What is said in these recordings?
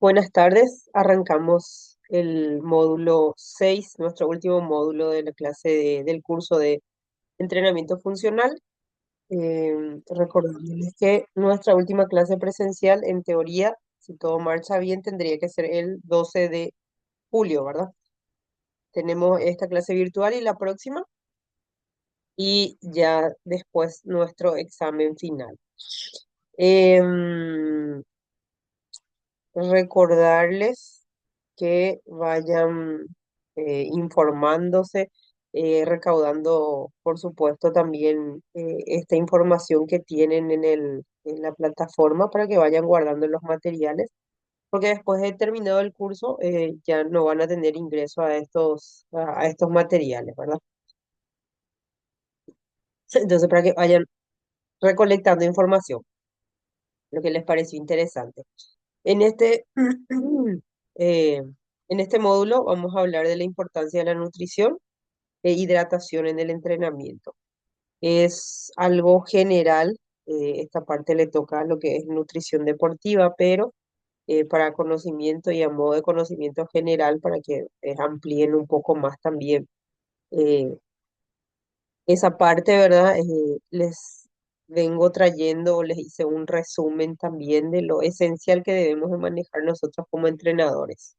Buenas tardes, arrancamos el módulo 6, nuestro último módulo de la clase del curso de entrenamiento funcional. Recordándoles que nuestra última clase presencial, en teoría, si todo marcha bien, tendría que ser el 12 de julio, ¿verdad? Tenemos esta clase virtual y la próxima, y ya después nuestro examen final. Em, Recordarles que vayan informándose, recaudando, por supuesto, también esta información que tienen en la plataforma para que vayan guardando los materiales, porque después de terminado el curso ya no van a tener ingreso a estos materiales, ¿verdad? Entonces, para que vayan recolectando información, lo que les pareció interesante. En este, eh, en este módulo vamos a hablar de la importancia de la nutrición e hidratación en el entrenamiento. Es algo general, esta parte le toca a lo que es nutrición deportiva, pero para conocimiento y a modo de conocimiento general, para que amplíen un poco más también eh, esa parte, ¿verdad? Les vengo trayendo o les hice un resumen también de lo esencial que debemos de manejar nosotros como entrenadores.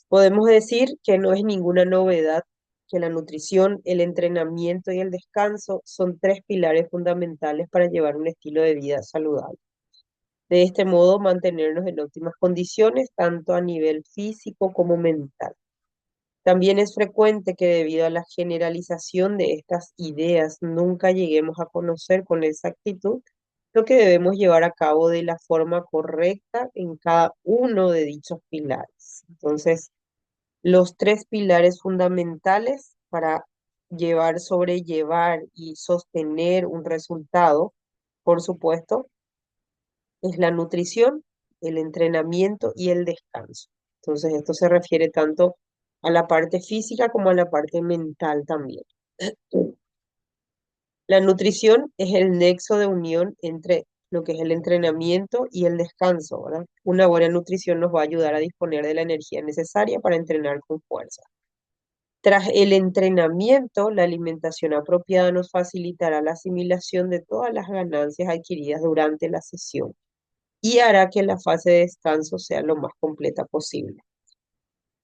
Podemos decir que no es ninguna novedad que la nutrición, el entrenamiento y el descanso son tres pilares fundamentales para llevar un estilo de vida saludable. De este modo, mantenernos en óptimas condiciones, tanto a nivel físico como mental. También es frecuente que debido a la generalización de estas ideas nunca lleguemos a conocer con exactitud lo que debemos llevar a cabo de la forma correcta en cada uno de dichos pilares. Entonces, los tres pilares fundamentales para sobrellevar y sostener un resultado, por supuesto, es la nutrición, el entrenamiento y el descanso. Entonces, esto se refiere tanto a la parte física como a la parte mental también. La nutrición es el nexo de unión entre lo que es el entrenamiento y el descanso, ¿verdad? Una buena nutrición nos va a ayudar a disponer de la energía necesaria para entrenar con fuerza. Tras el entrenamiento, la alimentación apropiada nos facilitará la asimilación de todas las ganancias adquiridas durante la sesión y hará que la fase de descanso sea lo más completa posible.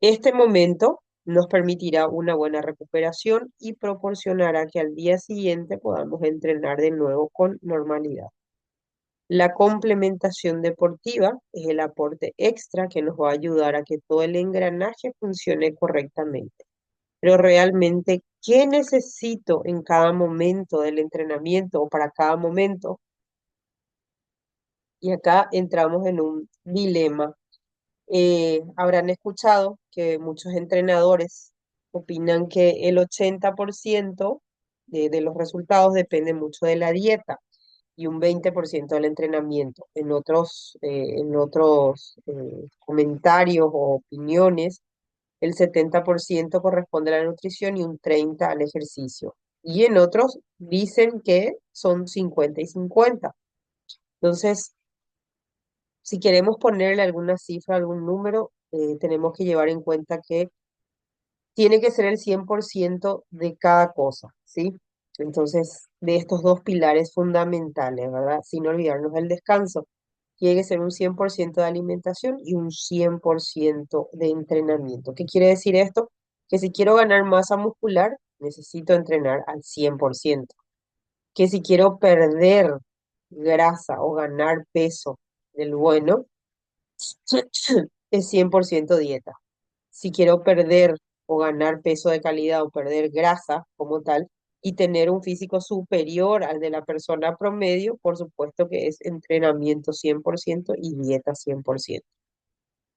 Este momento nos permitirá una buena recuperación y proporcionará que al día siguiente podamos entrenar de nuevo con normalidad. La complementación deportiva es el aporte extra que nos va a ayudar a que todo el engranaje funcione correctamente. Pero realmente, ¿qué necesito en cada momento del entrenamiento o para cada momento? Y acá entramos en un dilema. Habrán escuchado que muchos entrenadores opinan que el 80% de los resultados depende mucho de la dieta y un 20% del entrenamiento. En otros comentarios o opiniones, el 70% corresponde a la nutrición y un 30% al ejercicio. Y en otros dicen que son 50 y 50. Entonces, si queremos ponerle alguna cifra, algún número, tenemos que llevar en cuenta que tiene que ser el 100% de cada cosa, ¿sí? Entonces, de estos dos pilares fundamentales, ¿verdad? Sin olvidarnos del descanso. Tiene que ser un 100% de alimentación y un 100% de entrenamiento. ¿Qué quiere decir esto? Que si quiero ganar masa muscular, necesito entrenar al 100%. Que si quiero perder grasa o ganar peso del bueno, es 100% dieta. Si quiero perder o ganar peso de calidad o perder grasa como tal y tener un físico superior al de la persona promedio, por supuesto que es entrenamiento 100% y dieta 100%.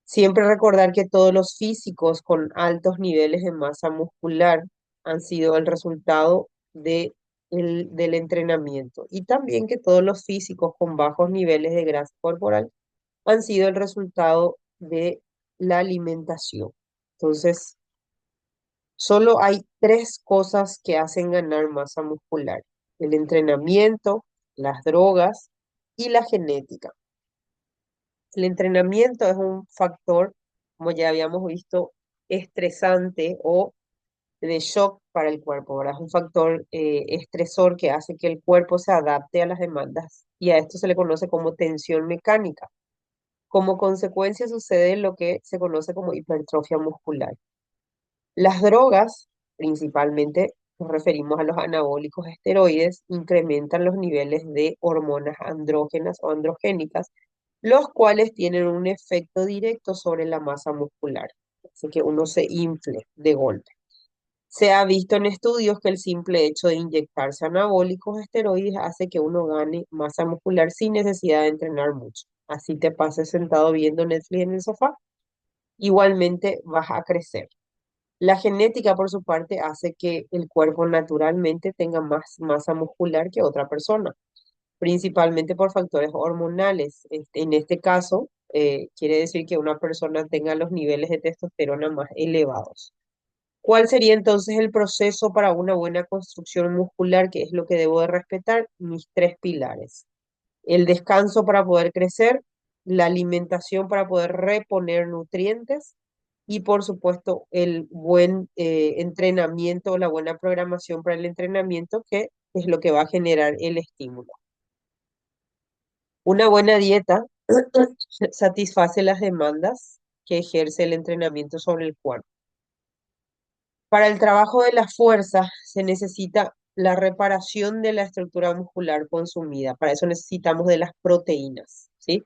Siempre recordar que todos los físicos con altos niveles de masa muscular han sido el resultado del entrenamiento y también que todos los físicos con bajos niveles de grasa corporal han sido el resultado de la alimentación. Entonces, solo hay tres cosas que hacen ganar masa muscular: el entrenamiento, las drogas y la genética. El entrenamiento es un factor, como ya habíamos visto, estresante o de shock para el cuerpo, ¿verdad? Es un factor estresor que hace que el cuerpo se adapte a las demandas y a esto se le conoce como tensión mecánica. Como consecuencia sucede lo que se conoce como hipertrofia muscular. Las drogas, principalmente nos referimos a los anabólicos esteroides, incrementan los niveles de hormonas andrógenas o androgénicas, los cuales tienen un efecto directo sobre la masa muscular, así que uno se infle de golpe. Se ha visto en estudios que el simple hecho de inyectarse anabólicos esteroides hace que uno gane masa muscular sin necesidad de entrenar mucho. Así te pases sentado viendo Netflix en el sofá, igualmente vas a crecer. La genética, por su parte, hace que el cuerpo naturalmente tenga más masa muscular que otra persona, principalmente por factores hormonales. En este caso, quiere decir que una persona tenga los niveles de testosterona más elevados. ¿Cuál sería entonces el proceso para una buena construcción muscular, que es lo que debo de respetar? Mis tres pilares. El descanso para poder crecer, la alimentación para poder reponer nutrientes y por supuesto el buen entrenamiento, la buena programación para el entrenamiento, que es lo que va a generar el estímulo. Una buena dieta satisface las demandas que ejerce el entrenamiento sobre el cuerpo. Para el trabajo de la fuerza se necesita la reparación de la estructura muscular consumida. Para eso necesitamos de las proteínas, ¿sí?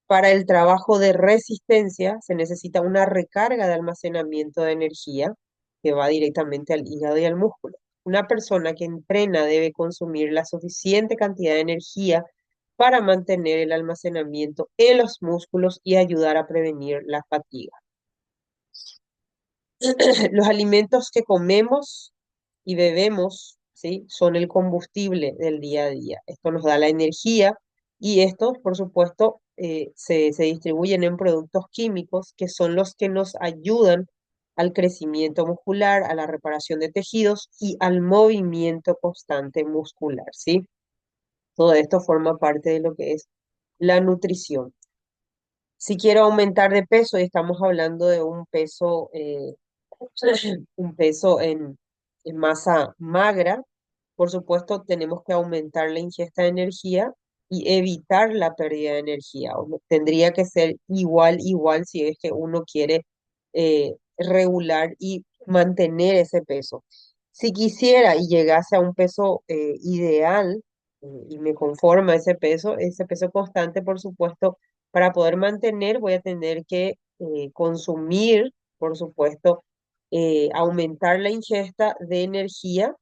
Para el trabajo de resistencia se necesita una recarga de almacenamiento de energía que va directamente al hígado y al músculo. Una persona que entrena debe consumir la suficiente cantidad de energía para mantener el almacenamiento en los músculos y ayudar a prevenir la fatiga. Los alimentos que comemos y bebemos, ¿sí? Son el combustible del día a día. Esto nos da la energía y estos, por supuesto, se distribuyen en productos químicos que son los que nos ayudan al crecimiento muscular, a la reparación de tejidos y al movimiento constante muscular, ¿sí? Todo esto forma parte de lo que es la nutrición. Si quiero aumentar de peso, y estamos hablando de un peso en masa magra, por supuesto, tenemos que aumentar la ingesta de energía y evitar la pérdida de energía. Tendría que ser igual si es que uno quiere regular y mantener ese peso. Si quisiera y llegase a un peso ideal y me conforma ese peso constante, por supuesto, para poder mantener voy a tener que consumir, por supuesto, aumentar la ingesta de energía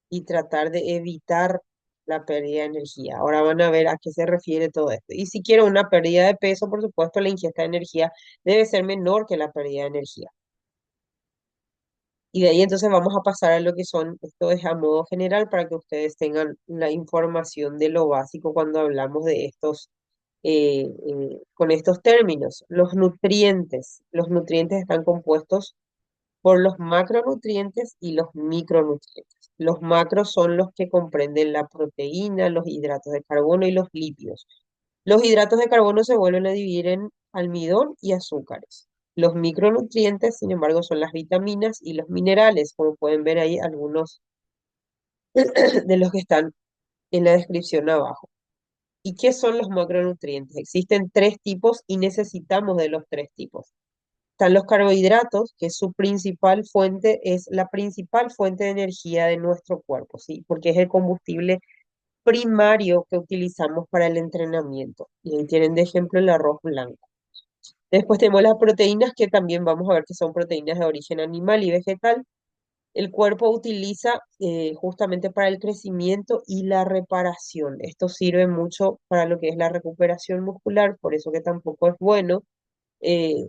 y tratar de evitar la pérdida de energía. Ahora van a ver a qué se refiere todo esto. Y si quiero una pérdida de peso, por supuesto, la ingesta de energía debe ser menor que la pérdida de energía. Y de ahí entonces vamos a pasar a lo que son, esto es a modo general para que ustedes tengan la información de lo básico cuando hablamos de estos, con estos términos. Los nutrientes. Los nutrientes están compuestos por los macronutrientes y los micronutrientes. Los macros son los que comprenden la proteína, los hidratos de carbono y los lípidos. Los hidratos de carbono se vuelven a dividir en almidón y azúcares. Los micronutrientes, sin embargo, son las vitaminas y los minerales, como pueden ver ahí algunos de los que están en la descripción abajo. ¿Y qué son los macronutrientes? Existen tres tipos y necesitamos de los tres tipos. Están los carbohidratos, que su principal fuente es la principal fuente de energía de nuestro cuerpo, ¿sí? Porque es el combustible primario que utilizamos para el entrenamiento. Y ahí tienen de ejemplo el arroz blanco. Después tenemos las proteínas, que también vamos a ver que son proteínas de origen animal y vegetal. El cuerpo utiliza justamente para el crecimiento y la reparación. Esto sirve mucho para lo que es la recuperación muscular, por eso que tampoco es bueno eh,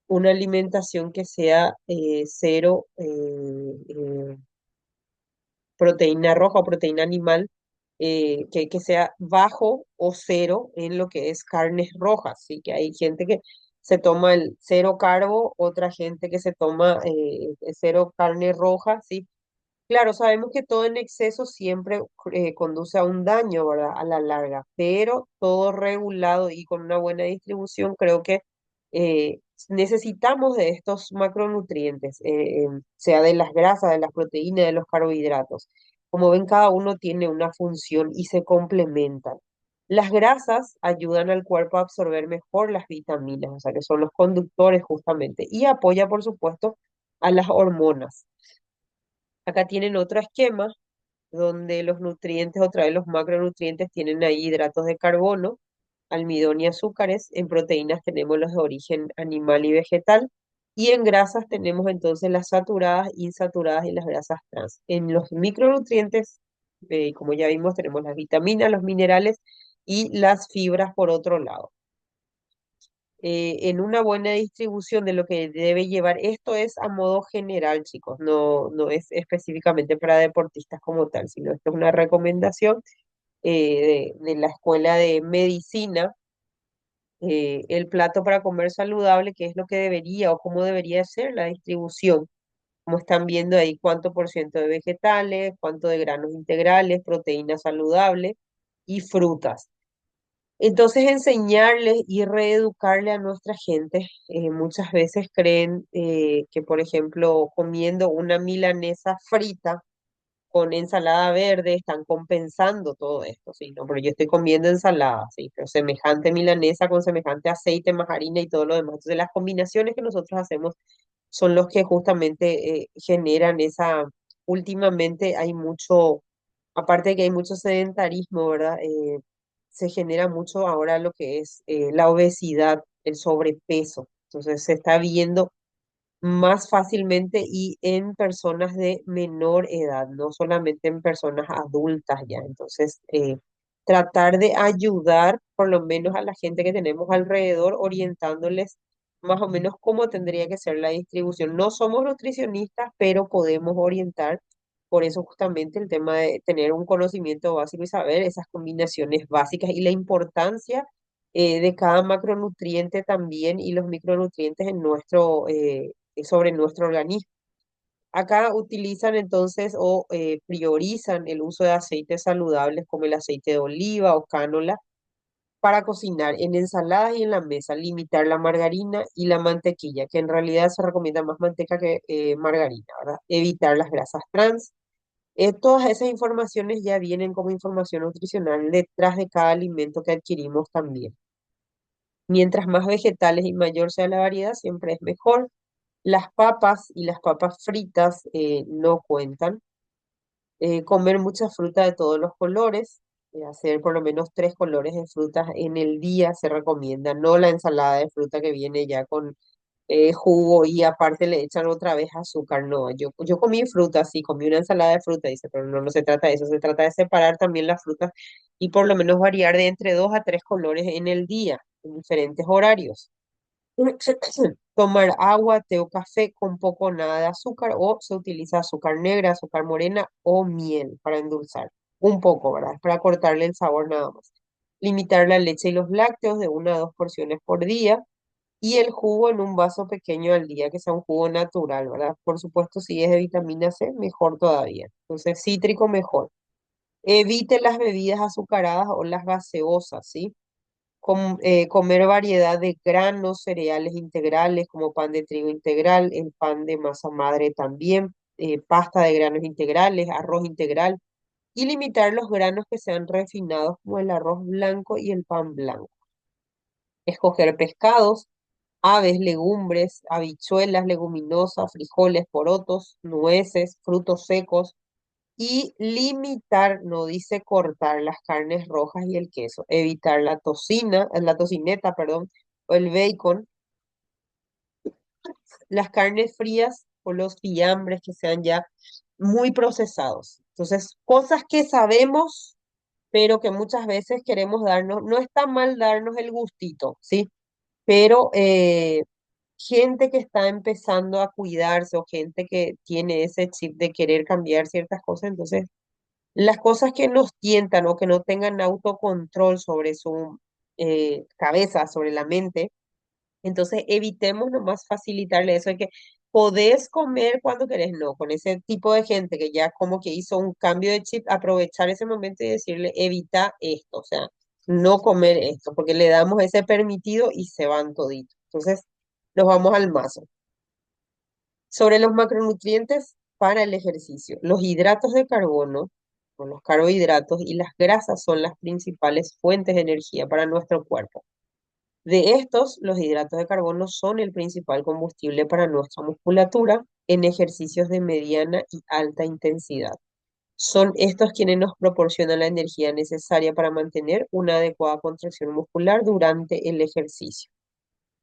una alimentación que sea cero proteína roja o proteína animal, que sea bajo o cero en lo que es carnes rojas, ¿sí? Que hay gente que se toma el cero carbo, otra gente que se toma cero carne roja, ¿sí? Claro, sabemos que todo en exceso siempre conduce a un daño, ¿verdad? A la larga, pero todo regulado y con una buena distribución, creo que necesitamos de estos macronutrientes, sea de las grasas, de las proteínas, de los carbohidratos. Como ven, cada uno tiene una función y se complementan. Las grasas ayudan al cuerpo a absorber mejor las vitaminas, o sea que son los conductores justamente, y apoya, por supuesto, a las hormonas. Acá tienen otro esquema donde los nutrientes, otra vez los macronutrientes, tienen ahí hidratos de carbono, almidón y azúcares. En proteínas tenemos los de origen animal y vegetal. Y en grasas tenemos entonces las saturadas, insaturadas y las grasas trans. En los micronutrientes, como ya vimos, tenemos las vitaminas, los minerales y las fibras por otro lado. En una buena distribución de lo que debe llevar. Esto es a modo general, chicos, no es específicamente para deportistas como tal, sino esto es una recomendación de la Escuela de Medicina. El plato para comer saludable, que es lo que debería o cómo debería ser la distribución. Como están viendo ahí, cuánto por ciento de vegetales, cuánto de granos integrales, proteínas saludables y frutas. Entonces, enseñarles y reeducarle a nuestra gente, muchas veces creen que, por ejemplo, comiendo una milanesa frita con ensalada verde están compensando todo esto, ¿sí? No, pero yo estoy comiendo ensalada, ¿sí? Pero semejante milanesa con semejante aceite, más harina y todo lo demás. Entonces, las combinaciones que nosotros hacemos son los que justamente generan esa, últimamente hay mucho, aparte de que hay mucho sedentarismo, ¿verdad? Se genera mucho ahora lo que es la obesidad, el sobrepeso. Entonces se está viendo más fácilmente y en personas de menor edad, no solamente en personas adultas ya. Entonces, tratar de ayudar por lo menos a la gente que tenemos alrededor, orientándoles más o menos cómo tendría que ser la distribución. No somos nutricionistas, pero podemos orientar. Por eso justamente el tema de tener un conocimiento básico y saber esas combinaciones básicas y la importancia de cada macronutriente también y los micronutrientes en sobre nuestro organismo. Acá utilizan entonces o priorizan el uso de aceites saludables como el aceite de oliva o cánola para cocinar en ensaladas y en la mesa, limitar la margarina y la mantequilla, que en realidad se recomienda más manteca que margarina, ¿verdad? Evitar las grasas trans. Todas esas informaciones ya vienen como información nutricional detrás de cada alimento que adquirimos también. Mientras más vegetales y mayor sea la variedad, siempre es mejor. Las papas y las papas fritas no cuentan. Comer mucha fruta de todos los colores, hacer por lo menos 3 colores de frutas en el día se recomienda, no la ensalada de fruta que viene ya con jugo y aparte le echan otra vez azúcar. No, yo comí fruta, sí, comí una ensalada de fruta, dice, pero no se trata de eso, se trata de separar también las frutas y por lo menos variar de entre 2 a 3 colores en el día, en diferentes horarios. Tomar agua, té o café con poco o nada de azúcar o se utiliza azúcar negra, azúcar morena o miel para endulzar. Un poco, ¿verdad? Para cortarle el sabor nada más. Limitar la leche y los lácteos de 1 a 2 porciones por día y el jugo en un vaso pequeño al día, que sea un jugo natural, ¿verdad? Por supuesto, si es de vitamina C, mejor todavía. Entonces, cítrico mejor. Evite las bebidas azucaradas o las gaseosas, ¿sí? Comer variedad de granos, cereales integrales como pan de trigo integral, el pan de masa madre también, pasta de granos integrales, arroz integral y limitar los granos que sean refinados como el arroz blanco y el pan blanco. Escoger pescados, aves, legumbres, habichuelas, leguminosas, frijoles, porotos, nueces, frutos secos y limitar, no dice cortar las carnes rojas y el queso, evitar la tocineta, perdón, o el bacon, las carnes frías o los fiambres que sean ya muy procesados. Entonces, cosas que sabemos, pero que muchas veces queremos darnos, no está mal darnos el gustito, ¿sí? Pero gente que está empezando a cuidarse o gente que tiene ese chip de querer cambiar ciertas cosas, entonces las cosas que nos tientan o que no tengan autocontrol sobre su cabeza, sobre la mente, entonces evitemos nomás facilitarle eso de que podés comer cuando querés, no, con ese tipo de gente que ya como que hizo un cambio de chip, aprovechar ese momento y decirle, evita esto, o sea, no comer esto, porque le damos ese permitido y se van toditos. Entonces, nos vamos al mazo. Sobre los macronutrientes para el ejercicio, los hidratos de carbono, o los carbohidratos y las grasas son las principales fuentes de energía para nuestro cuerpo. De estos, los hidratos de carbono son el principal combustible para nuestra musculatura en ejercicios de mediana y alta intensidad. Son estos quienes nos proporcionan la energía necesaria para mantener una adecuada contracción muscular durante el ejercicio.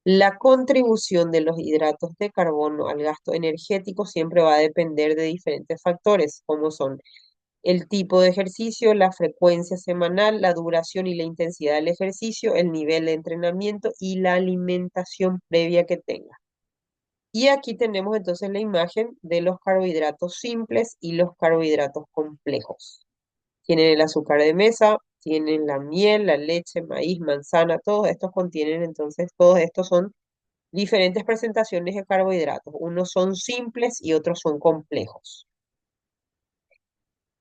La contribución de los hidratos de carbono al gasto energético siempre va a depender de diferentes factores, como son el tipo de ejercicio, la frecuencia semanal, la duración y la intensidad del ejercicio, el nivel de entrenamiento y la alimentación previa que tenga. Y aquí tenemos entonces la imagen de los carbohidratos simples y los carbohidratos complejos. Tienen el azúcar de mesa, tienen la miel, la leche, maíz, manzana, todos estos contienen entonces, todos estos son diferentes presentaciones de carbohidratos. Unos son simples y otros son complejos.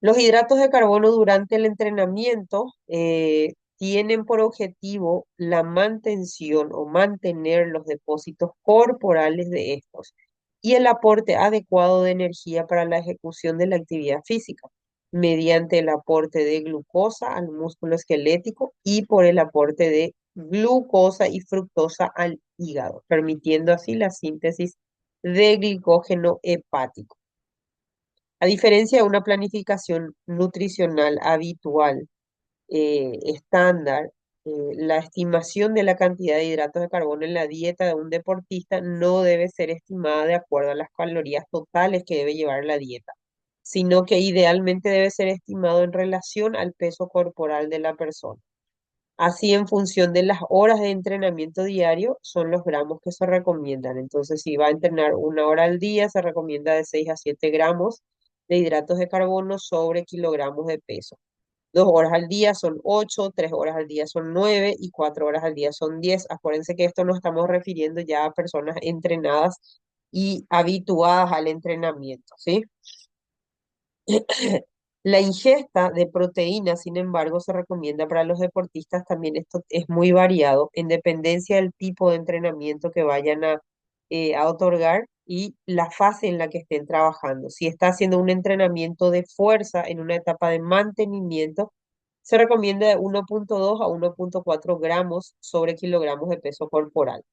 Los hidratos de carbono durante el entrenamiento tienen por objetivo la mantención o mantener los depósitos corporales de estos y el aporte adecuado de energía para la ejecución de la actividad física, mediante el aporte de glucosa al músculo esquelético y por el aporte de glucosa y fructosa al hígado, permitiendo así la síntesis de glicógeno hepático. A diferencia de una planificación nutricional habitual, estándar, la estimación de la cantidad de hidratos de carbono en la dieta de un deportista no debe ser estimada de acuerdo a las calorías totales que debe llevar la dieta, sino que idealmente debe ser estimado en relación al peso corporal de la persona. Así, en función de las horas de entrenamiento diario, son los gramos que se recomiendan. Entonces, si va a entrenar 1 hora al día, se recomienda de 6 a 7 gramos de hidratos de carbono sobre kilogramos de peso. 2 horas al día son 8, 3 horas al día son 9 y 4 horas al día son 10. Acuérdense que esto nos estamos refiriendo ya a personas entrenadas y habituadas al entrenamiento, ¿sí? La ingesta de proteínas, sin embargo, se recomienda para los deportistas. También esto es muy variado en dependencia del tipo de entrenamiento que vayan a otorgar y la fase en la que estén trabajando. Si está haciendo un entrenamiento de fuerza en una etapa de mantenimiento, se recomienda de 1,2 a 1,4 gramos sobre kilogramos de peso corporal.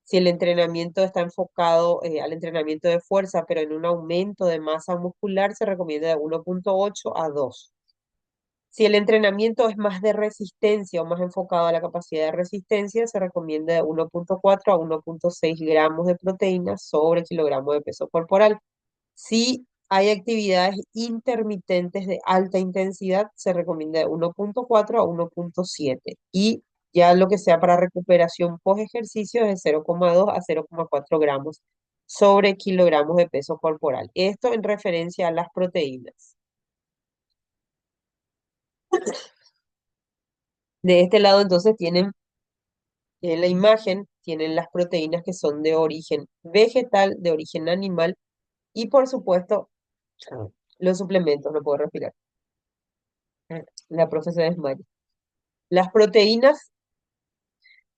Si el entrenamiento está enfocado al entrenamiento de fuerza, pero en un aumento de masa muscular, se recomienda de 1,8 a 2. Si el entrenamiento es más de resistencia o más enfocado a la capacidad de resistencia, se recomienda de 1,4 a 1,6 gramos de proteína sobre kilogramo de peso corporal. Si hay actividades intermitentes de alta intensidad, se recomienda de 1,4 a 1,7. Y ya lo que sea para recuperación post ejercicio es de 0,2 a 0,4 gramos sobre kilogramos de peso corporal. Esto en referencia a las proteínas. De este lado entonces tienen en la imagen, tienen las proteínas que son de origen vegetal, de origen animal y por supuesto los suplementos, no puedo respirar. La profe se desmaya. Las proteínas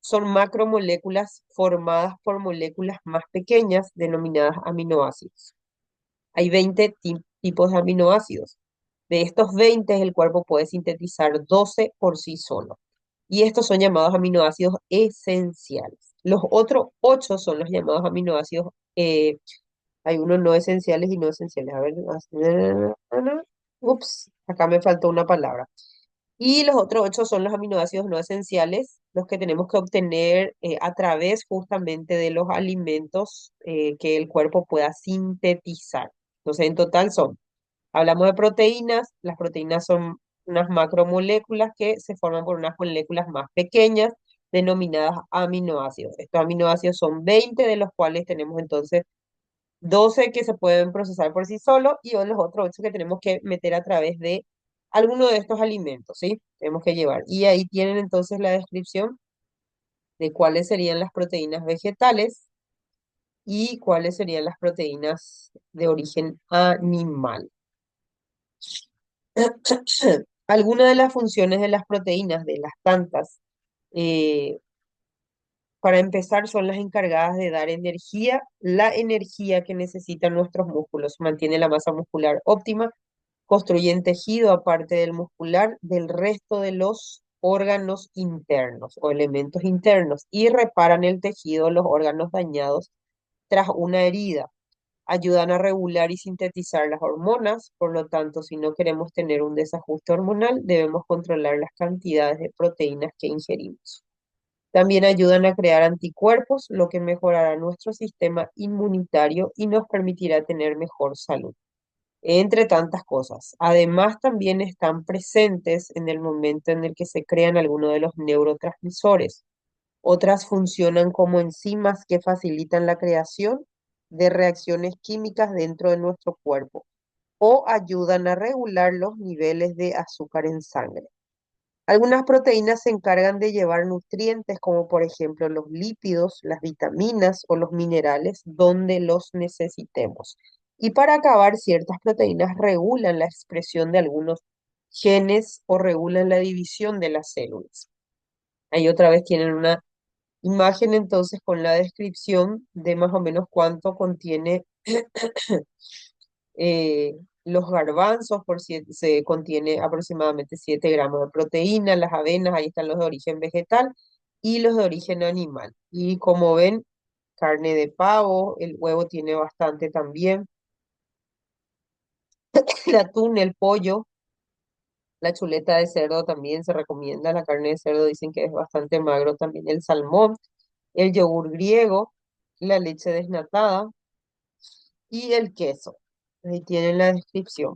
son macromoléculas formadas por moléculas más pequeñas denominadas aminoácidos. Hay 20 tipos de aminoácidos. De estos 20, el cuerpo puede sintetizar 12 por sí solo. Y estos son llamados aminoácidos esenciales. Los otros 8 son los llamados aminoácidos, hay unos no esenciales y no esenciales. A ver, ups, acá me faltó una palabra. Y los otros 8 son los aminoácidos no esenciales, los que tenemos que obtener a través justamente de los alimentos que el cuerpo pueda sintetizar. Entonces, en total son, hablamos de proteínas, las proteínas son unas macromoléculas que se forman por unas moléculas más pequeñas denominadas aminoácidos. Estos aminoácidos son 20, de los cuales tenemos entonces 12 que se pueden procesar por sí solos y los otros 8 que tenemos que meter a través de alguno de estos alimentos, ¿sí? Tenemos que llevar. Y ahí tienen entonces la descripción de cuáles serían las proteínas vegetales. y cuáles serían las proteínas de origen animal. Algunas de las funciones de las proteínas, de las tantas, eh, para empezar, son las encargadas de dar energía, la energía que necesitan nuestros músculos. Mantiene la masa muscular óptima, construyen tejido aparte del muscular del resto de los órganos internos o elementos internos y reparan el tejido, los órganos dañados tras una herida. Ayudan a regular y sintetizar las hormonas, por lo tanto, si no queremos tener un desajuste hormonal, debemos controlar las cantidades de proteínas que ingerimos. También ayudan a crear anticuerpos, lo que mejorará nuestro sistema inmunitario y nos permitirá tener mejor salud, entre tantas cosas. Además, también están presentes en el momento en el que se crean algunos de los neurotransmisores. Otras funcionan como enzimas que facilitan la creación de reacciones químicas dentro de nuestro cuerpo o ayudan a regular los niveles de azúcar en sangre. Algunas proteínas se encargan de llevar nutrientes como por ejemplo los lípidos, las vitaminas o los minerales donde los necesitemos. Y para acabar, ciertas proteínas regulan la expresión de algunos genes o regulan la división de las células. Ahí otra vez tienen una imagen entonces con la descripción de más o menos cuánto contiene los garbanzos, se contiene aproximadamente 7 gramos de proteína, las avenas, ahí están los de origen vegetal y los de origen animal. Y como ven, carne de pavo, el huevo tiene bastante también, el atún, el pollo, la chuleta de cerdo también se recomienda, la carne de cerdo dicen que es bastante magro también, el salmón, el yogur griego, la leche desnatada y el queso. Ahí tienen la descripción.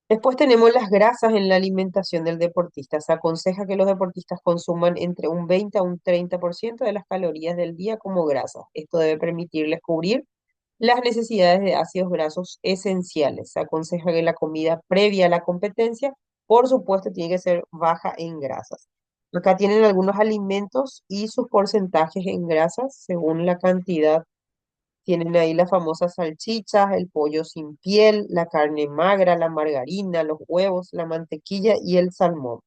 Después tenemos las grasas en la alimentación del deportista. Se aconseja que los deportistas consuman entre un 20 a un 30% de las calorías del día como grasas. Esto debe permitirles cubrir las necesidades de ácidos grasos esenciales. Se aconseja que la comida previa a la competencia, por supuesto, tiene que ser baja en grasas. Acá tienen algunos alimentos y sus porcentajes en grasas según la cantidad. Tienen ahí las famosas salchichas, el pollo sin piel, la carne magra, la margarina, los huevos, la mantequilla y el salmón.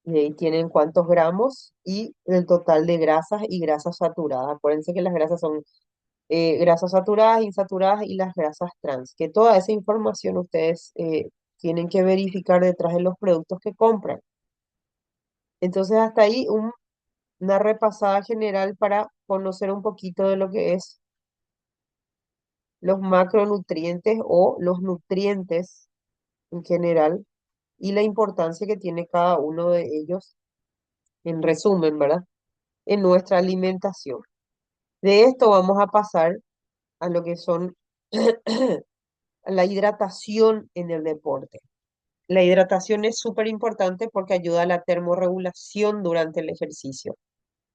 Y ahí tienen cuántos gramos y el total de grasas y grasas saturadas. Acuérdense que las grasas son grasas saturadas, insaturadas y las grasas trans. Que toda esa información ustedes tienen que verificar detrás de los productos que compran. Entonces, hasta ahí una repasada general para conocer un poquito de lo que es los macronutrientes o los nutrientes en general y la importancia que tiene cada uno de ellos, en resumen, ¿verdad? En nuestra alimentación. De esto vamos a pasar a lo que son la hidratación en el deporte. La hidratación es súper importante porque ayuda a la termorregulación durante el ejercicio.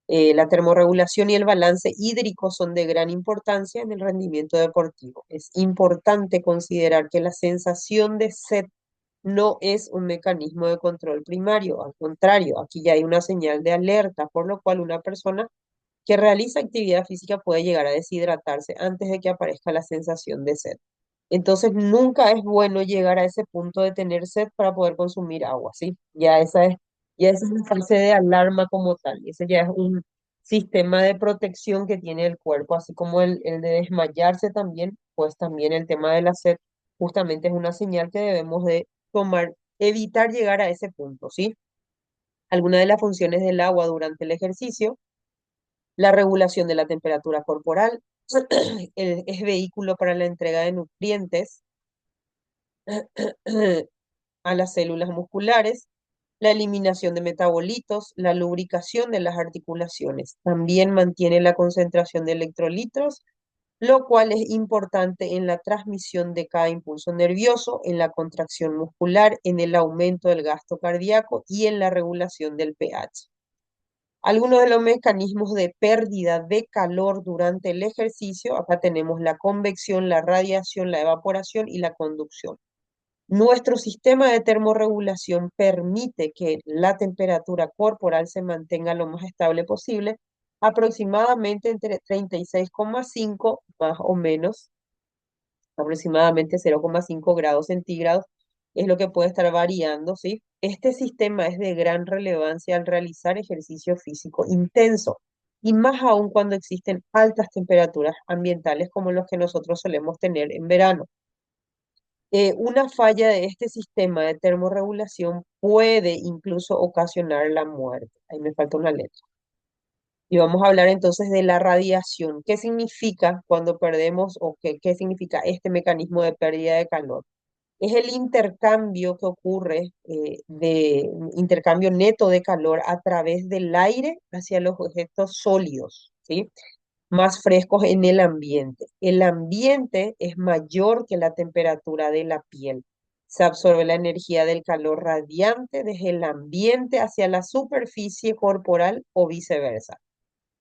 La termorregulación y el balance hídrico son de gran importancia en el rendimiento deportivo. Es importante considerar que la sensación de sed no es un mecanismo de control primario, al contrario, aquí ya hay una señal de alerta, por lo cual una persona que realiza actividad física puede llegar a deshidratarse antes de que aparezca la sensación de sed. Entonces, nunca es bueno llegar a ese punto de tener sed para poder consumir agua, ¿sí? Ya esa es una fase de alarma como tal. Ese ya es un sistema de protección que tiene el cuerpo, así como el de desmayarse también, pues también el tema de la sed justamente es una señal que debemos de tomar, evitar llegar a ese punto, ¿sí? Algunas de las funciones del agua durante el ejercicio, la regulación de la temperatura corporal, es vehículo para la entrega de nutrientes a las células musculares, la eliminación de metabolitos, la lubricación de las articulaciones. También mantiene la concentración de electrolitos, lo cual es importante en la transmisión de cada impulso nervioso, en la contracción muscular, en el aumento del gasto cardíaco y en la regulación del pH. Algunos de los mecanismos de pérdida de calor durante el ejercicio, acá tenemos la convección, la radiación, la evaporación y la conducción. Nuestro sistema de termorregulación permite que la temperatura corporal se mantenga lo más estable posible Aproximadamente entre 36,5 más o menos, aproximadamente 0,5 grados centígrados, es lo que puede estar variando, ¿sí? Este sistema es de gran relevancia al realizar ejercicio físico intenso y más aún cuando existen altas temperaturas ambientales como los que nosotros solemos tener en verano. Una falla de este sistema de termorregulación puede incluso ocasionar la muerte. Ahí me falta una letra. Y vamos a hablar entonces de la radiación. ¿Qué significa cuando perdemos o qué significa este mecanismo de pérdida de calor? Es el intercambio que ocurre de intercambio neto de calor a través del aire hacia los objetos sólidos, ¿sí? Más frescos en el ambiente. El ambiente es mayor que la temperatura de la piel. Se absorbe la energía del calor radiante desde el ambiente hacia la superficie corporal o viceversa.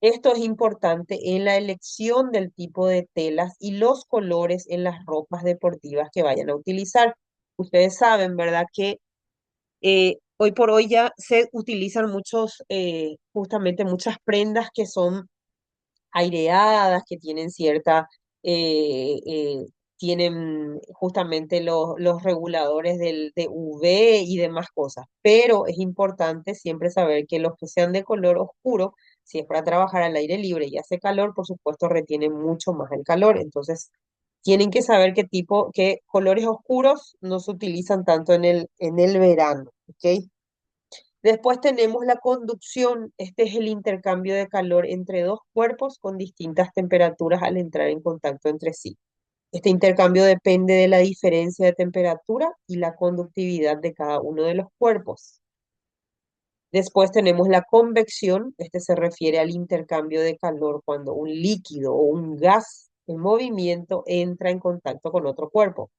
Esto es importante en la elección del tipo de telas y los colores en las ropas deportivas que vayan a utilizar. Ustedes saben, ¿verdad? Que hoy por hoy ya se utilizan justamente muchas prendas que son aireadas, que tienen eh, eh, tienen justamente los reguladores de UV y demás cosas. Pero es importante siempre saber que los que sean de color oscuro, si es para trabajar al aire libre y hace calor, por supuesto retienen mucho más el calor. Entonces, tienen que saber qué colores oscuros no se utilizan tanto en el verano, ¿ok? Después tenemos la conducción. Este es el intercambio de calor entre dos cuerpos con distintas temperaturas al entrar en contacto entre sí. Este intercambio depende de la diferencia de temperatura y la conductividad de cada uno de los cuerpos. Después tenemos la convección. Este se refiere al intercambio de calor cuando un líquido o un gas en movimiento entra en contacto con otro cuerpo.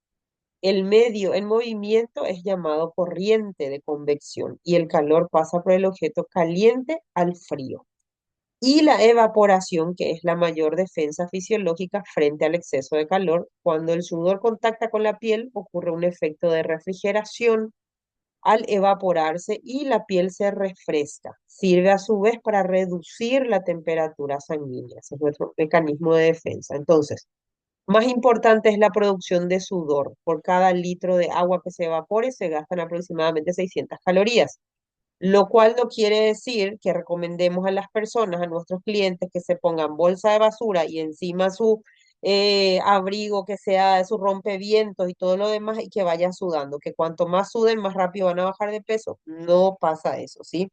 El medio en movimiento es llamado corriente de convección y el calor pasa por el objeto caliente al frío. Y la evaporación, que es la mayor defensa fisiológica frente al exceso de calor, cuando el sudor contacta con la piel, ocurre un efecto de refrigeración al evaporarse y la piel se refresca. Sirve a su vez para reducir la temperatura sanguínea. Ese es nuestro mecanismo de defensa. Entonces, más importante es la producción de sudor. Por cada litro de agua que se evapore se gastan aproximadamente 600 calorías, lo cual no quiere decir que recomendemos a las personas, a nuestros clientes, que se pongan bolsa de basura y encima su abrigo que sea su rompevientos y todo lo demás y que vayan sudando, que cuanto más suden, más rápido van a bajar de peso. No pasa eso, ¿sí?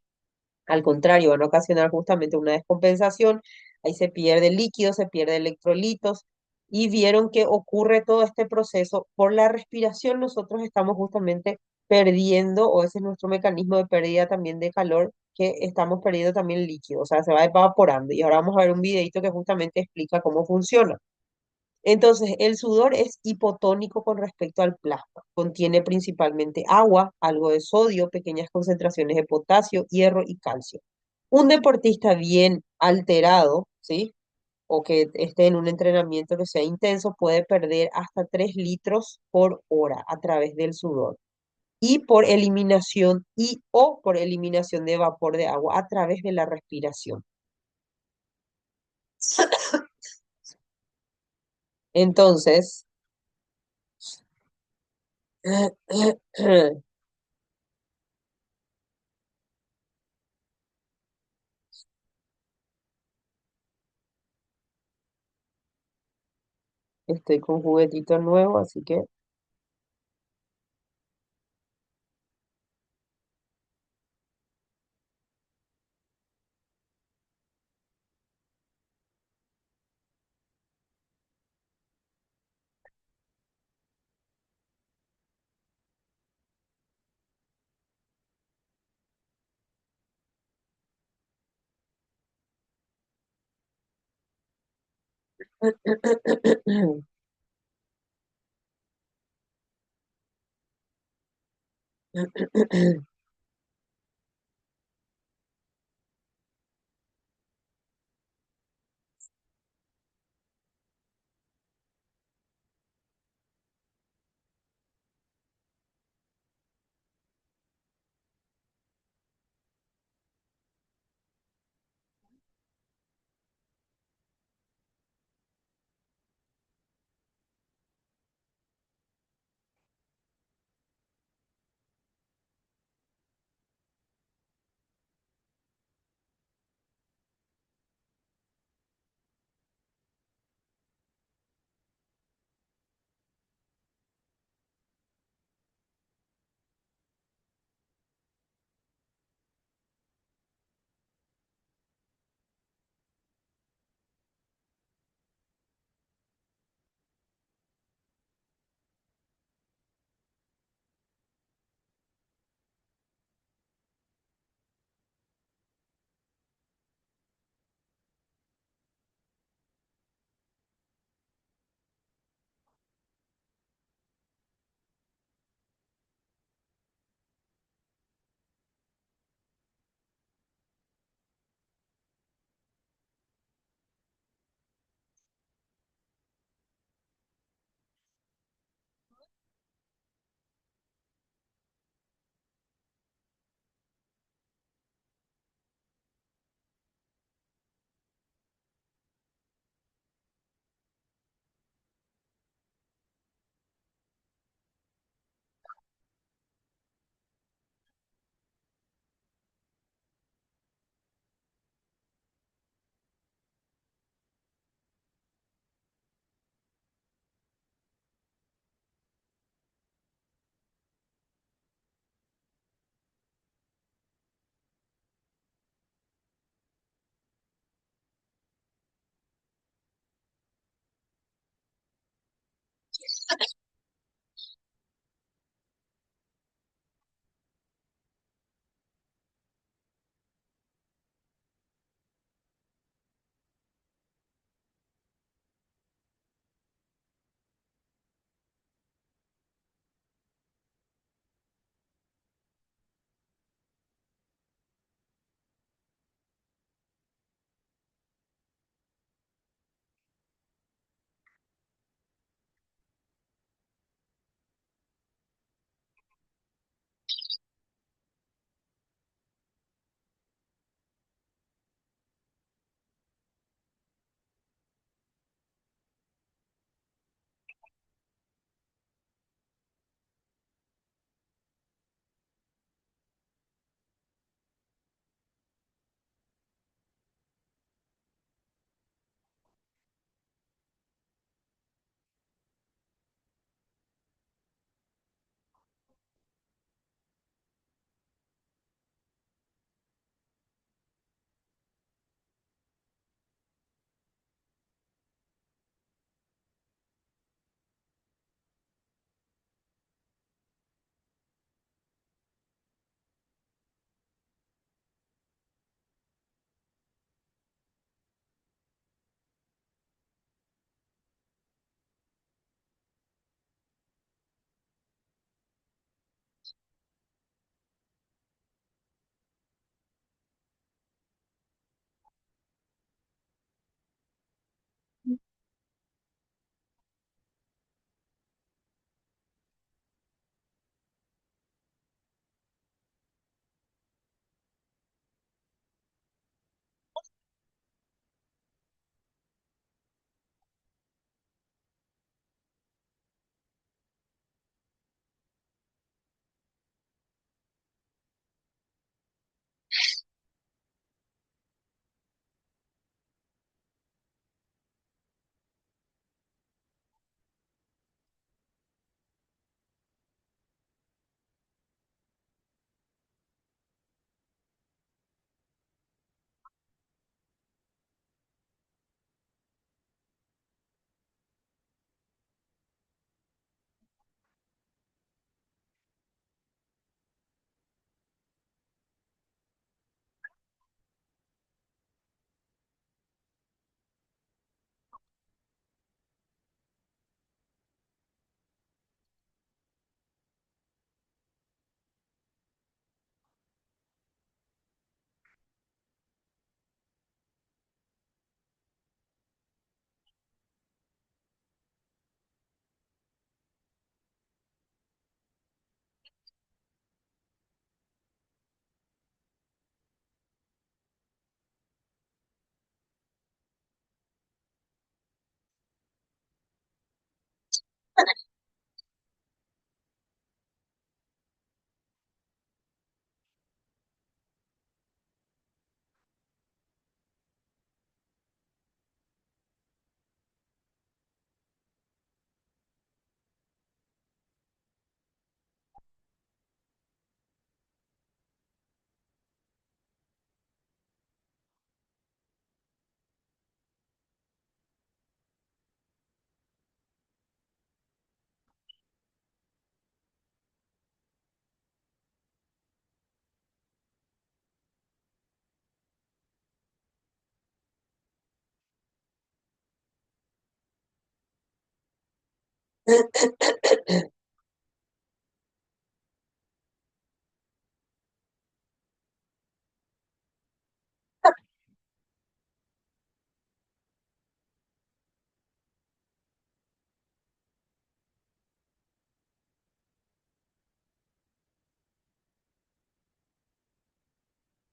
Al contrario, van a ocasionar justamente una descompensación, ahí se pierde líquido, se pierde electrolitos y vieron que ocurre todo este proceso por la respiración. Nosotros estamos justamente perdiendo, o ese es nuestro mecanismo de pérdida también de calor, que estamos perdiendo también líquido, o sea, se va evaporando. Y ahora vamos a ver un videito que justamente explica cómo funciona. Entonces, el sudor es hipotónico con respecto al plasma. Contiene principalmente agua, algo de sodio, pequeñas concentraciones de potasio, hierro y calcio. Un deportista bien alterado, ¿sí? O que esté en un entrenamiento que sea intenso, puede perder hasta 3 litros por hora a través del sudor y por eliminación o por eliminación de vapor de agua a través de la respiración. Entonces, estoy con juguetito nuevo, así que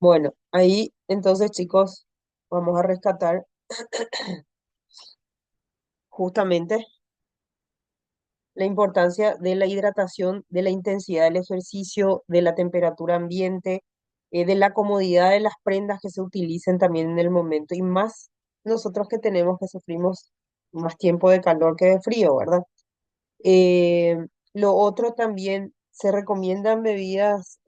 Bueno, ahí entonces, chicos, vamos a rescatar justamente la importancia de la hidratación, de la intensidad del ejercicio, de la temperatura ambiente, de la comodidad de las prendas que se utilicen también en el momento y más nosotros que tenemos que sufrimos más tiempo de calor que de frío, ¿verdad? Eh, lo otro también, se recomiendan bebidas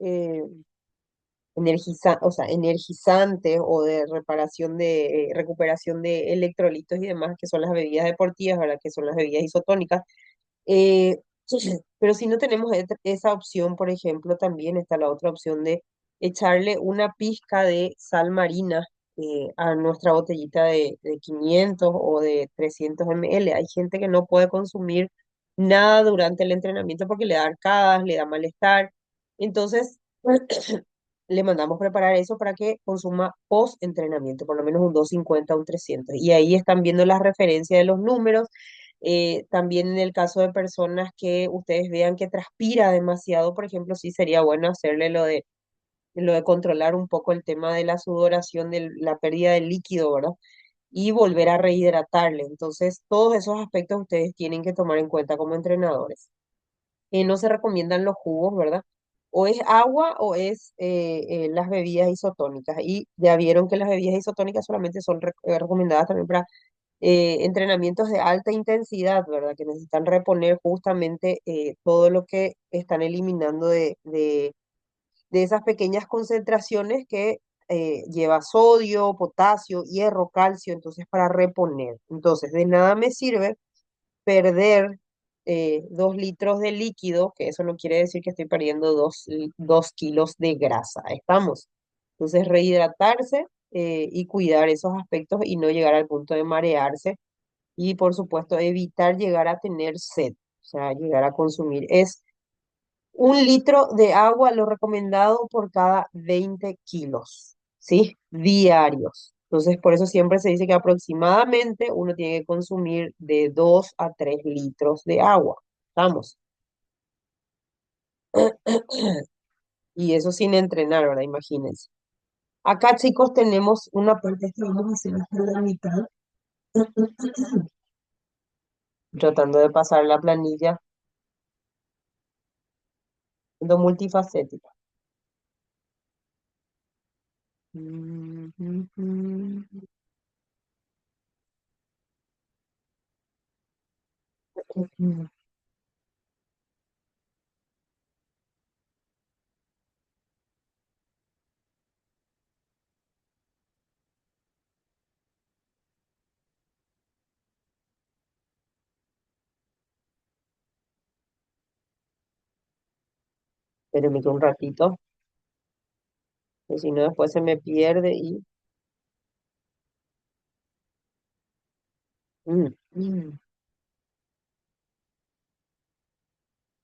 o sea, energizantes o de reparación de recuperación de electrolitos y demás, que son las bebidas deportivas, ¿verdad? Que son las bebidas isotónicas. Eh, pero si no tenemos esa opción, por ejemplo, también está la otra opción de echarle una pizca de sal marina a nuestra botellita de 500 o de 300 ml. Hay gente que no puede consumir nada durante el entrenamiento porque le da arcadas, le da malestar. Entonces, le mandamos preparar eso para que consuma post-entrenamiento, por lo menos un 250 o un 300. Y ahí están viendo las referencias de los números. También en el caso de personas que ustedes vean que transpira demasiado, por ejemplo, sí sería bueno hacerle lo de controlar un poco el tema de la sudoración, de la pérdida de líquido, ¿verdad? Y volver a rehidratarle. Entonces, todos esos aspectos ustedes tienen que tomar en cuenta como entrenadores. No se recomiendan los jugos, ¿verdad? O es agua o es las bebidas isotónicas. Y ya vieron que las bebidas isotónicas solamente son recomendadas también para entrenamientos de alta intensidad, ¿verdad? Que necesitan reponer justamente todo lo que están eliminando de esas pequeñas concentraciones que lleva sodio, potasio, hierro, calcio, entonces para reponer. Entonces, de nada me sirve perder 2 litros de líquido, que eso no quiere decir que estoy perdiendo 2 kilos de grasa, ¿estamos? Entonces, rehidratarse y cuidar esos aspectos y no llegar al punto de marearse y, por supuesto, evitar llegar a tener sed, o sea, llegar a consumir. Es 1 litro de agua lo recomendado por cada 20 kilos, ¿sí? Diarios. Entonces, por eso siempre se dice que aproximadamente uno tiene que consumir de 2 a 3 litros de agua. Vamos. Y eso sin entrenar, ¿verdad? Imagínense. Acá, chicos, tenemos una parte que vamos a hacer hasta la mitad, tratando de pasar la planilla, siendo multifacética. Espérenme que un ratito, que si no después se me pierde y... Mm, mm,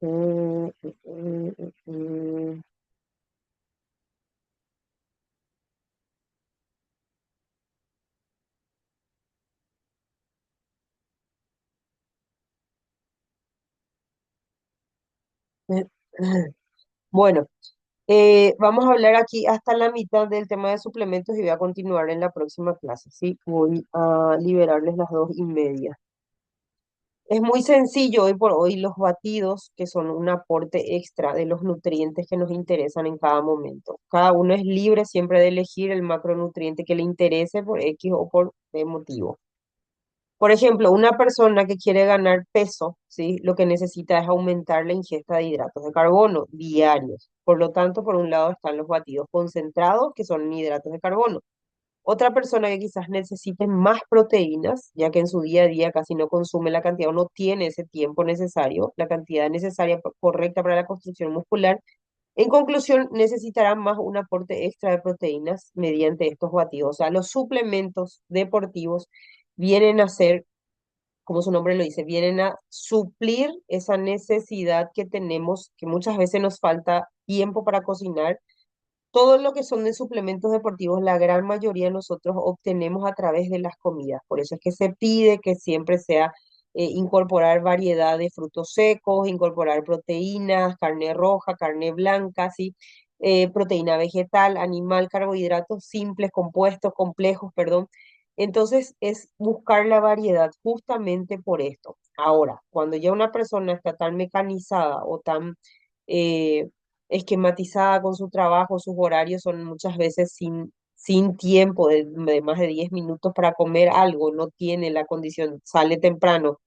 mm, mm, mm, mm. Bueno, vamos a hablar aquí hasta la mitad del tema de suplementos y voy a continuar en la próxima clase, ¿sí? Voy a liberarles las 2:30. Es muy sencillo hoy por hoy los batidos, que son un aporte extra de los nutrientes que nos interesan en cada momento. Cada uno es libre siempre de elegir el macronutriente que le interese por X o por B motivo. Por ejemplo, una persona que quiere ganar peso, ¿sí? Lo que necesita es aumentar la ingesta de hidratos de carbono diarios. Por lo tanto, por un lado están los batidos concentrados, que son hidratos de carbono. Otra persona que quizás necesite más proteínas, ya que en su día a día casi no consume la cantidad o no tiene ese tiempo necesario, la cantidad necesaria correcta para la construcción muscular, en conclusión, necesitará más un aporte extra de proteínas mediante estos batidos. O sea, los suplementos deportivos vienen a ser como su nombre lo dice, vienen a suplir esa necesidad que tenemos, que muchas veces nos falta tiempo para cocinar. Todo lo que son de suplementos deportivos, la gran mayoría de nosotros obtenemos a través de las comidas. Por eso es que se pide que siempre sea incorporar variedad de frutos secos, incorporar proteínas, carne roja, carne blanca, ¿sí? Proteína vegetal, animal, carbohidratos simples, compuestos, complejos, perdón. Entonces es buscar la variedad justamente por esto. Ahora, cuando ya una persona está tan mecanizada o tan eh, esquematizada con su trabajo, sus horarios son muchas veces sin tiempo de más de 10 minutos para comer algo, no tiene la condición, sale temprano,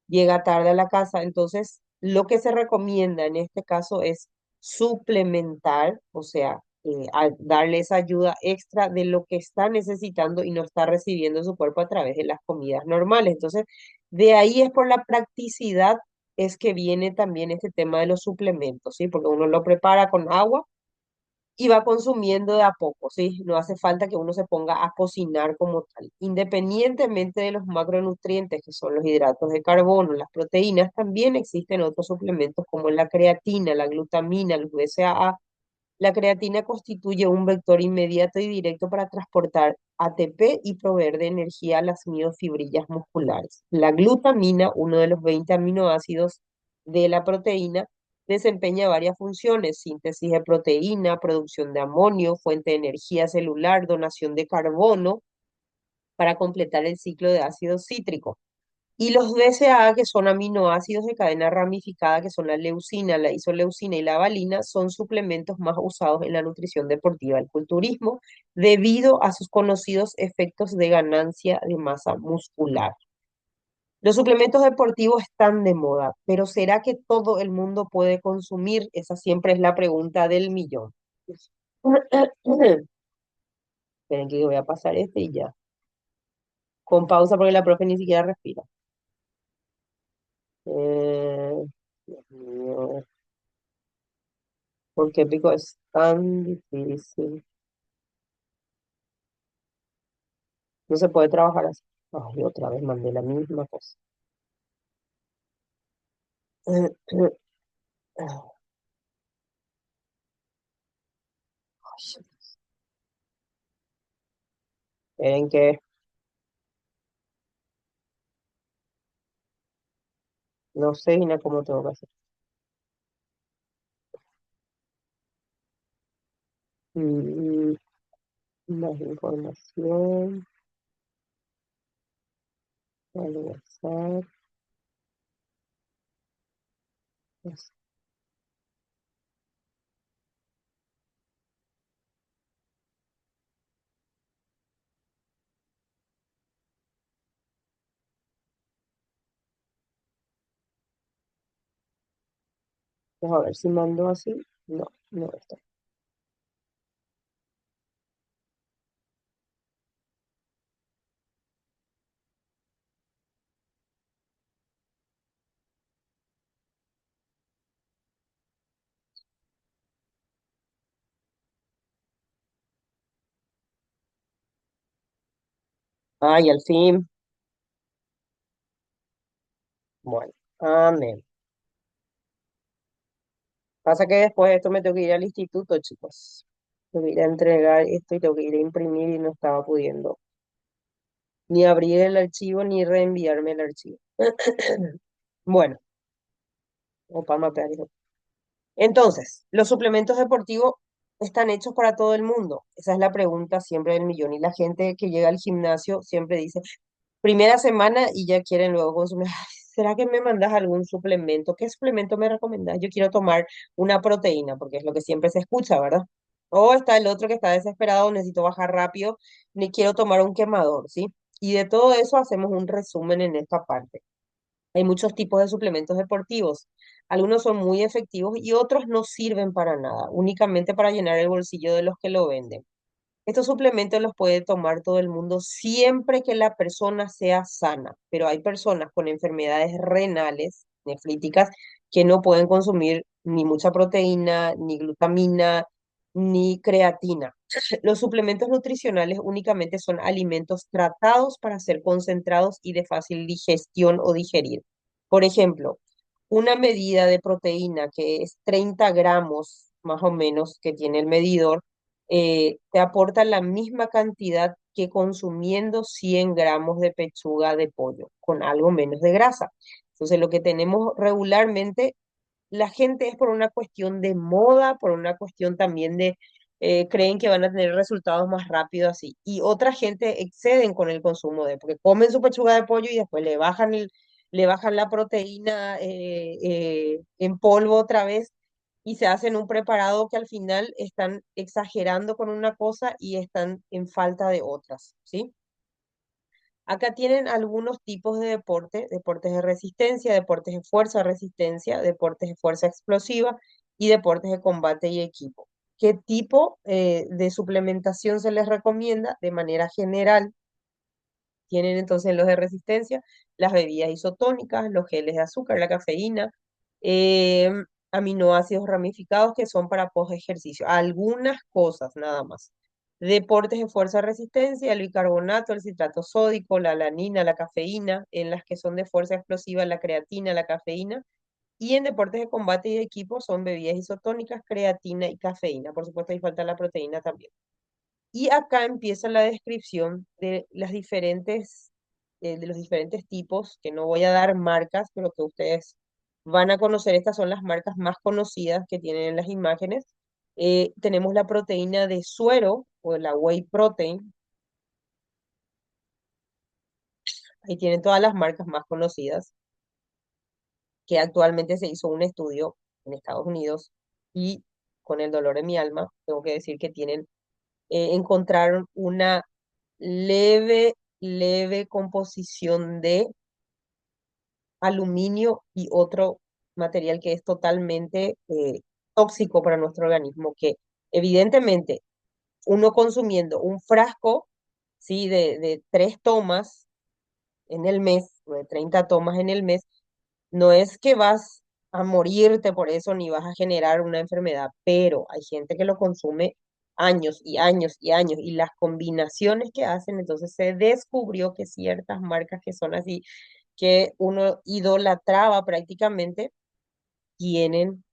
llega tarde a la casa. Entonces, lo que se recomienda en este caso es suplementar, o sea, darle esa ayuda extra de lo que está necesitando y no está recibiendo su cuerpo a través de las comidas normales. Entonces, de ahí es por la practicidad es que viene también este tema de los suplementos, ¿sí? Porque uno lo prepara con agua y va consumiendo de a poco, ¿sí? No hace falta que uno se ponga a cocinar como tal. Independientemente de los macronutrientes, que son los hidratos de carbono, las proteínas, también existen otros suplementos como la creatina, la glutamina, los BCAA. La creatina constituye un vector inmediato y directo para transportar ATP y proveer de energía a las miofibrillas musculares. La glutamina, uno de los 20 aminoácidos de la proteína, desempeña varias funciones: síntesis de proteína, producción de amonio, fuente de energía celular, donación de carbono para completar el ciclo de ácido cítrico. Y los BCAA, que son aminoácidos de cadena ramificada, que son la leucina, la isoleucina y la valina, son suplementos más usados en la nutrición deportiva del culturismo debido a sus conocidos efectos de ganancia de masa muscular. Los suplementos deportivos están de moda, pero ¿será que todo el mundo puede consumir? Esa siempre es la pregunta del millón. Esperen que voy a pasar este y ya. Con pausa porque la profe ni siquiera respira. Dios mío. ¿Por qué pico es tan difícil? No se puede trabajar así. Ay, otra vez mandé la misma cosa. Ay, esperen que no sé ni cómo tengo que hacer. Mm, Más información. Al WhatsApp. Pues, a ver si mando así. No, no está. Ay, al fin. Bueno, amén. Pasa que después de esto me tengo que ir al instituto, chicos. Tengo que ir a entregar esto y tengo que ir a imprimir y no estaba pudiendo ni abrir el archivo ni reenviarme el archivo. Bueno, opa, mapear, hijo. Entonces, ¿los suplementos deportivos están hechos para todo el mundo? Esa es la pregunta siempre del millón. Y la gente que llega al gimnasio siempre dice, primera semana y ya quieren luego consumir. "Ay, ¿será que me mandas algún suplemento? ¿Qué suplemento me recomendás? Yo quiero tomar una proteína, porque es lo que siempre se escucha, ¿verdad? O está el otro que está desesperado, necesito bajar rápido, ni quiero tomar un quemador, ¿sí? Y de todo eso hacemos un resumen en esta parte. Hay muchos tipos de suplementos deportivos. Algunos son muy efectivos y otros no sirven para nada, únicamente para llenar el bolsillo de los que lo venden. Estos suplementos los puede tomar todo el mundo siempre que la persona sea sana, pero hay personas con enfermedades renales, nefríticas, que no pueden consumir ni mucha proteína, ni glutamina, ni creatina. Los suplementos nutricionales únicamente son alimentos tratados para ser concentrados y de fácil digestión o digerir. Por ejemplo, una medida de proteína que es 30 gramos más o menos que tiene el medidor, te aporta la misma cantidad que consumiendo 100 gramos de pechuga de pollo, con algo menos de grasa. Entonces, lo que tenemos regularmente la gente es por una cuestión de moda, por una cuestión también de, creen que van a tener resultados más rápido así. Y otra gente exceden con el consumo de, porque comen su pechuga de pollo y después le bajan la proteína en polvo otra vez y se hacen un preparado que al final están exagerando con una cosa y están en falta de otras, ¿sí? Acá tienen algunos tipos de deporte, deportes de resistencia, deportes de fuerza resistencia, deportes de fuerza explosiva y deportes de combate y equipo. ¿Qué tipo de suplementación se les recomienda? De manera general, tienen entonces los de resistencia, las bebidas isotónicas, los geles de azúcar, la cafeína, eh, aminoácidos ramificados que son para post ejercicio. Algunas cosas nada más. Deportes de fuerza resistencia, el bicarbonato, el citrato sódico, la alanina, la cafeína, en las que son de fuerza explosiva, la creatina, la cafeína. Y en deportes de combate y de equipo son bebidas isotónicas, creatina y cafeína. Por supuesto, ahí falta la proteína también. Y acá empieza la descripción de de los diferentes tipos, que no voy a dar marcas, pero que ustedes van a conocer. Estas son las marcas más conocidas que tienen en las imágenes. Tenemos la proteína de suero o la whey protein. Ahí tienen todas las marcas más conocidas, que actualmente se hizo un estudio en Estados Unidos y con el dolor en mi alma, tengo que decir que encontraron una leve composición de aluminio y otro material que es totalmente tóxico para nuestro organismo, que evidentemente uno consumiendo un frasco, ¿sí? De 3 tomas en el mes, o de 30 tomas en el mes, no es que vas a morirte por eso ni vas a generar una enfermedad, pero hay gente que lo consume años y años y años y las combinaciones que hacen, entonces se descubrió que ciertas marcas que son así, que uno idolatraba prácticamente, tienen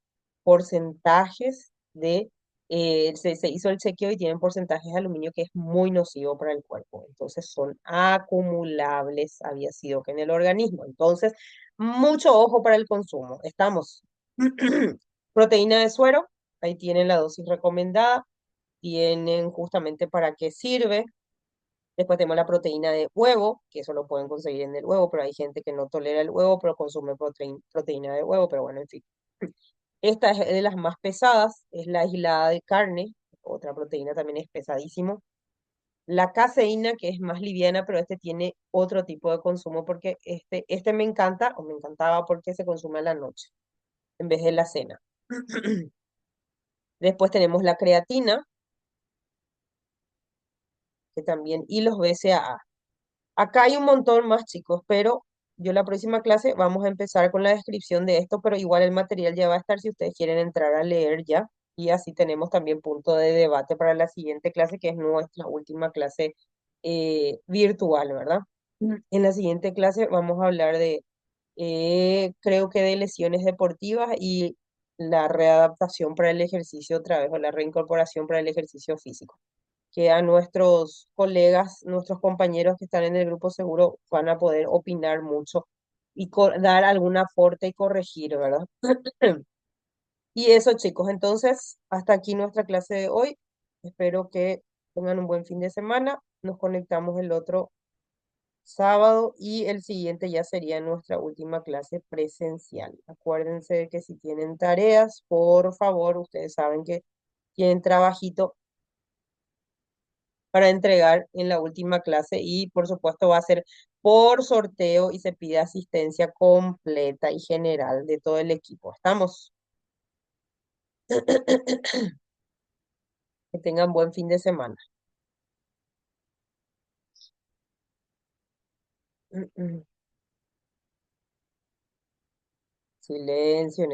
porcentajes se hizo el chequeo y tienen porcentajes de aluminio que es muy nocivo para el cuerpo. Entonces son acumulables, había sido que en el organismo. Entonces, mucho ojo para el consumo. Estamos. Proteína de suero, ahí tienen la dosis recomendada, tienen justamente para qué sirve. Después tenemos la proteína de huevo, que eso lo pueden conseguir en el huevo, pero hay gente que no tolera el huevo, pero consume proteína de huevo, pero bueno, en fin. Esta es de las más pesadas, es la aislada de carne, otra proteína también es pesadísimo. La caseína, que es más liviana, pero este tiene otro tipo de consumo porque este me encanta o me encantaba porque se consume a la noche en vez de la cena. Después tenemos la creatina, que también, y los BCAA. Acá hay un montón más, chicos, pero yo la próxima clase vamos a empezar con la descripción de esto, pero igual el material ya va a estar si ustedes quieren entrar a leer ya. Y así tenemos también punto de debate para la siguiente clase, que es nuestra última clase virtual, ¿verdad? En la siguiente clase vamos a hablar creo que de lesiones deportivas y la readaptación para el ejercicio otra vez, o la reincorporación para el ejercicio físico, que a nuestros colegas, nuestros compañeros que están en el grupo seguro van a poder opinar mucho y dar algún aporte y corregir, ¿verdad? Y eso, chicos, entonces, hasta aquí nuestra clase de hoy. Espero que tengan un buen fin de semana. Nos conectamos el otro sábado y el siguiente ya sería nuestra última clase presencial. Acuérdense de que si tienen tareas, por favor, ustedes saben que tienen trabajito para entregar en la última clase y por supuesto va a ser por sorteo y se pide asistencia completa y general de todo el equipo. ¿Estamos? Que tengan buen fin de semana. Silencio en